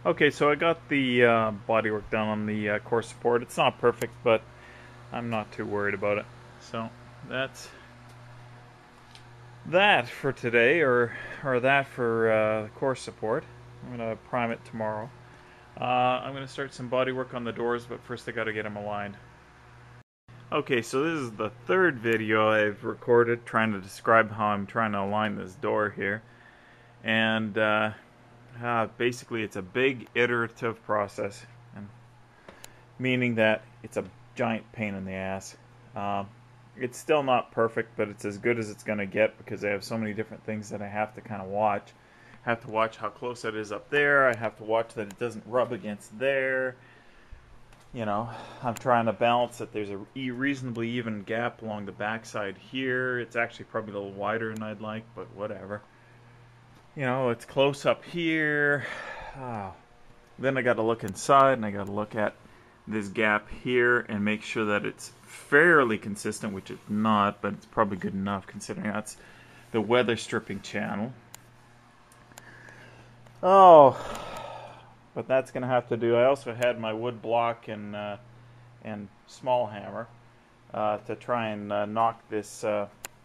Okay, so I got the bodywork done on the core support. It's not perfect, but I'm not too worried about it. So that's that for today, or that for core support. I'm gonna prime it tomorrow. I'm gonna start some bodywork on the doors, but first I gotta get them aligned. Okay, so this is the third video I've recorded trying to describe how I'm trying to align this door here, and basically it's a big iterative process, and meaning that it's a giant pain in the ass. It's still not perfect, but it's as good as it's going to get because I have so many different things that I have to kind of watch. I have to watch how close it is up there. I have to watch that it doesn't rub against there. You know, I'm trying to balance that there's a reasonably even gap along the backside here. It's actually probably a little wider than I'd like, but whatever. You know, it's close up here. Then I got to look inside, and I got to look at this gap here and make sure that it's fairly consistent, which it's not, but it's probably good enough considering that's the weather stripping channel. Oh, but that's gonna have to do. I also had my wood block and small hammer to try and knock this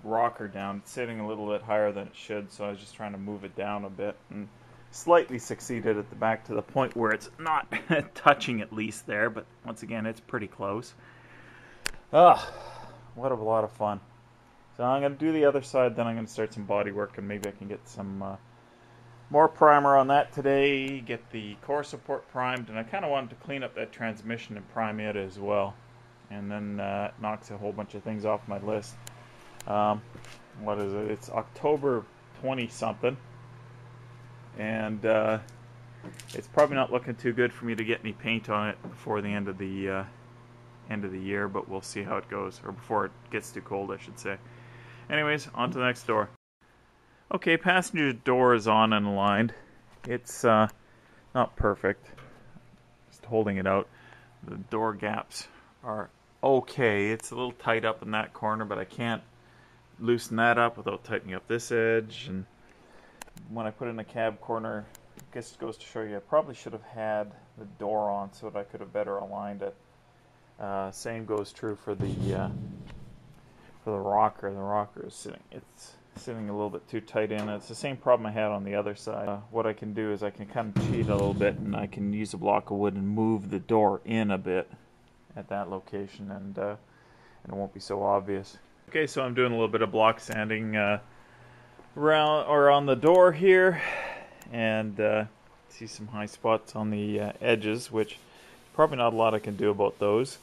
rocker down. It's sitting a little bit higher than it should, so I was just trying to move it down a bit, and slightly succeeded at the back to the point where it's not touching at least there, but once again it's pretty close. What a lot of fun. So I'm going to do the other side, then I'm going to start some body work, and maybe I can get some more primer on that today, get the core support primed, and I kind of wanted to clean up that transmission and prime it as well, and then it knocks a whole bunch of things off my list. What is it? It's October 20 something. And it's probably not looking too good for me to get any paint on it before the end of the year, but we'll see how it goes, or before it gets too cold, I should say. Anyways, on to the next door. Okay, passenger door is on and aligned. It's not perfect. Just holding it out. The door gaps are okay. It's a little tight up in that corner, but I can't loosen that up without tightening up this edge. And when I put in the cab corner, I guess it goes to show you I probably should have had the door on so that I could have better aligned it. Same goes true for the rocker. The rocker is sitting a little bit too tight in. It's the same problem I had on the other side. What I can do is I can kind of cheat a little bit, and I can use a block of wood and move the door in a bit at that location, and it won't be so obvious. Okay, so I'm doing a little bit of block sanding around or on the door here, and see some high spots on the edges, which probably not a lot I can do about those,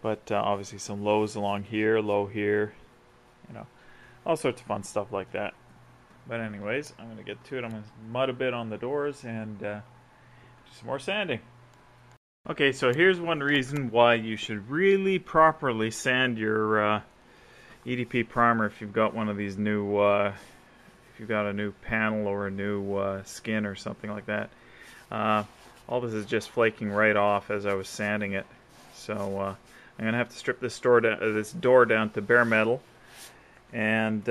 but obviously some lows along here, low here, you know, all sorts of fun stuff like that. But anyways, I'm gonna get to it. I'm gonna mud a bit on the doors and do some more sanding. Okay, so here's one reason why you should really properly sand your EDP primer if you've got one of these new if you've got a new panel or a new skin or something like that. All this is just flaking right off as I was sanding it. So I'm going to have to strip this door down to bare metal and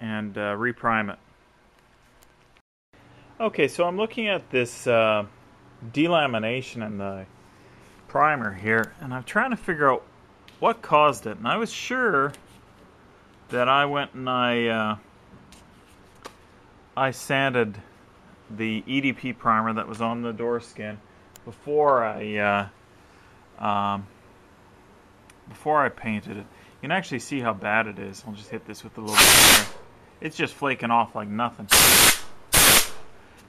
reprime it. Okay, so I'm looking at this delamination in the primer here, and I'm trying to figure out what caused it. And I was sure that I went and I sanded the EDP primer that was on the door skin before I painted it. You can actually see how bad it is. I'll just hit this with a little bit here. It's just flaking off like nothing.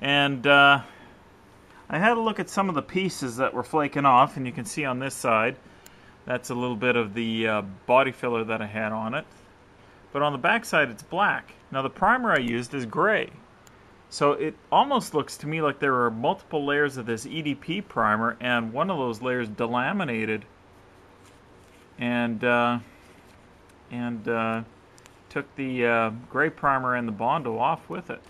And I had a look at some of the pieces that were flaking off, and you can see on this side that's a little bit of the body filler that I had on it. But on the back side it's black. Now the primer I used is gray. So it almost looks to me like there are multiple layers of this EDP primer, and one of those layers delaminated and took the gray primer and the Bondo off with it.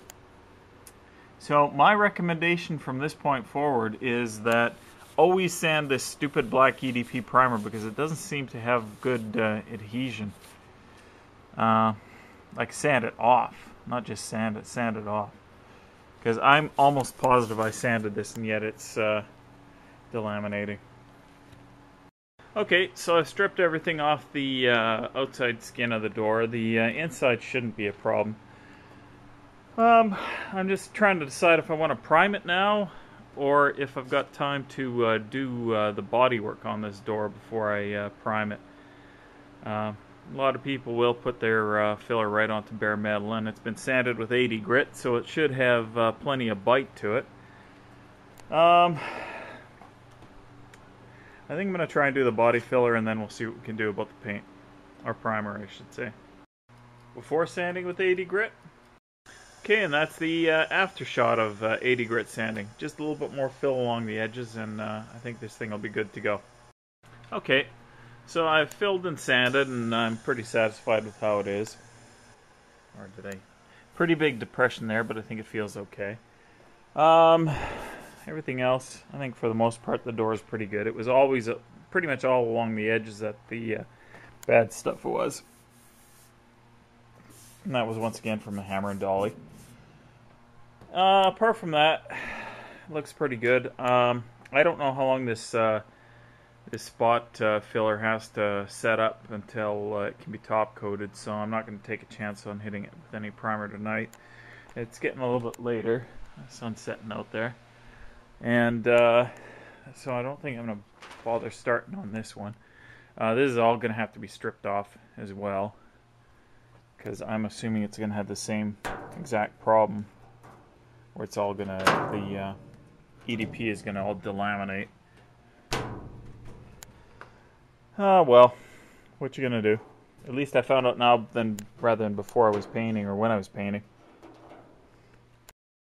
So my recommendation from this point forward is that always sand this stupid black EDP primer because it doesn't seem to have good adhesion. Like sand it off, not just sand it off. because I'm almost positive I sanded this and yet it's delaminating. Okay, so I've stripped everything off the outside skin of the door. The inside shouldn't be a problem. I'm just trying to decide if I want to prime it now or if I've got time to do the body work on this door before I prime it. A lot of people will put their filler right onto bare metal, and it's been sanded with 80 grit, so it should have plenty of bite to it. I think I'm going to try and do the body filler, and then we'll see what we can do about the paint. Or primer, I should say. Before sanding with 80 grit. Okay, and that's the after shot of 80 grit sanding. Just a little bit more fill along the edges, and I think this thing will be good to go. Okay, so I've filled and sanded, and I'm pretty satisfied with how it is. Or did I? Pretty big depression there, but I think it feels okay. Everything else, I think for the most part, the door is pretty good. It was always pretty much all along the edges that the bad stuff was. And that was once again from a hammer and dolly. Apart from that, it looks pretty good. I don't know how long this this spot filler has to set up until it can be top coated, so I'm not going to take a chance on hitting it with any primer tonight. It's getting a little bit later. The sun's setting out there. And so I don't think I'm going to bother starting on this one. This is all going to have to be stripped off as well, because I'm assuming it's going to have the same exact problem where it's all going to, the EDP is going to all delaminate. Well, what you going to do? At least I found out now rather than before I was painting or when I was painting.